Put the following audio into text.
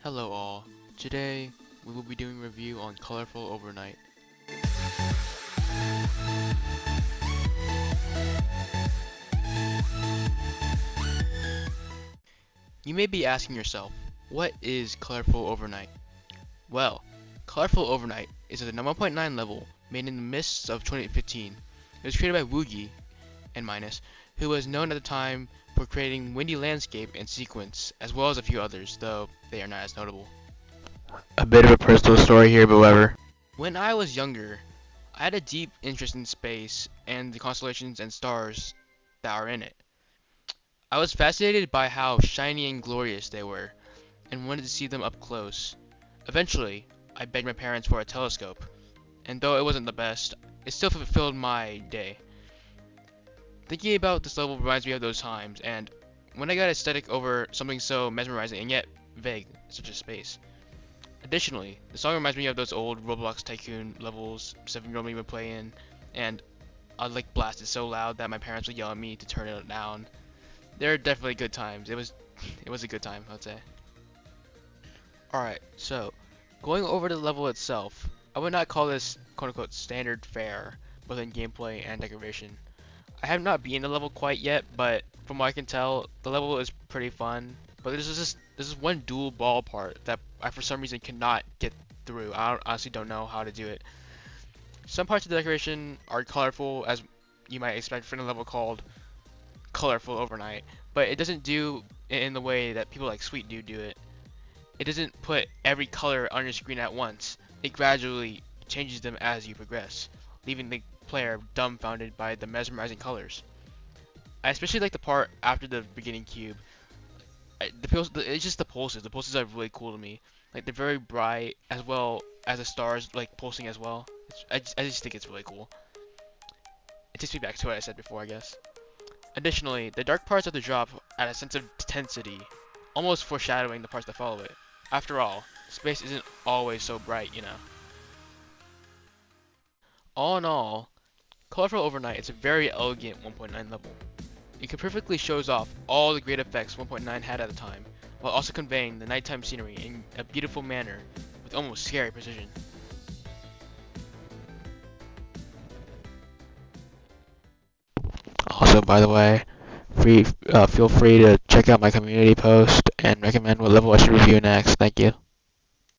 Hello all. Today we will be doing a review on Colorful Overnight. You may be asking yourself, what is Colorful Overnight? Well, Colorful Overnight is at the 1.9 level made in the mists of 2015. It was created by Woogi and Minus, who was known at the time for creating Windy Landscape and Sequence, as well as a few others, though they are not as notable. A bit of a personal story here, however. When I was younger, I had a deep interest in space and the constellations and stars that are in it. I was fascinated by how shiny and glorious they were, and wanted to see them up close. Eventually, I begged my parents for a telescope, and though it wasn't the best, it still fulfilled my day. Thinking about this level reminds me of those times, and when I got aesthetic over something so mesmerizing and yet vague, such as space. Additionally, the song reminds me of those old Roblox Tycoon levels 7-year-old me would play in, and I'd like blast it so loud that my parents would yell at me to turn it down. They're definitely good times. It was a good time, I'd say. Alright, so going over the level itself, I would not call this quote-unquote standard fare within gameplay and decoration. I have not beaten the level quite yet, but from what I can tell, the level is pretty fun. But there's this one dual ball part that I for some reason cannot get through. Honestly don't know how to do it. Some parts of the decoration are colorful, as you might expect from a level called Colorful Overnight, but it doesn't do it in the way that people like Sweet do it. It doesn't put every color on your screen at once. It gradually changes them as you progress, leaving the player dumbfounded by the mesmerizing colors. I especially like the part after the beginning cube. It's just the pulses. The pulses are really cool to me. Like they're very bright, as well as the stars like pulsing as well. I just think it's really cool. It takes me back to what I said before, I guess. Additionally, the dark parts of the drop add a sense of intensity, almost foreshadowing the parts that follow it. After all, space isn't always so bright, you know. All in all, Colorful Overnight is a very elegant 1.9 level. It perfectly shows off all the great effects 1.9 had at the time, while also conveying the nighttime scenery in a beautiful manner with almost scary precision. Also, by the way, feel free to check out my community post and recommend what level I should review next. Thank you.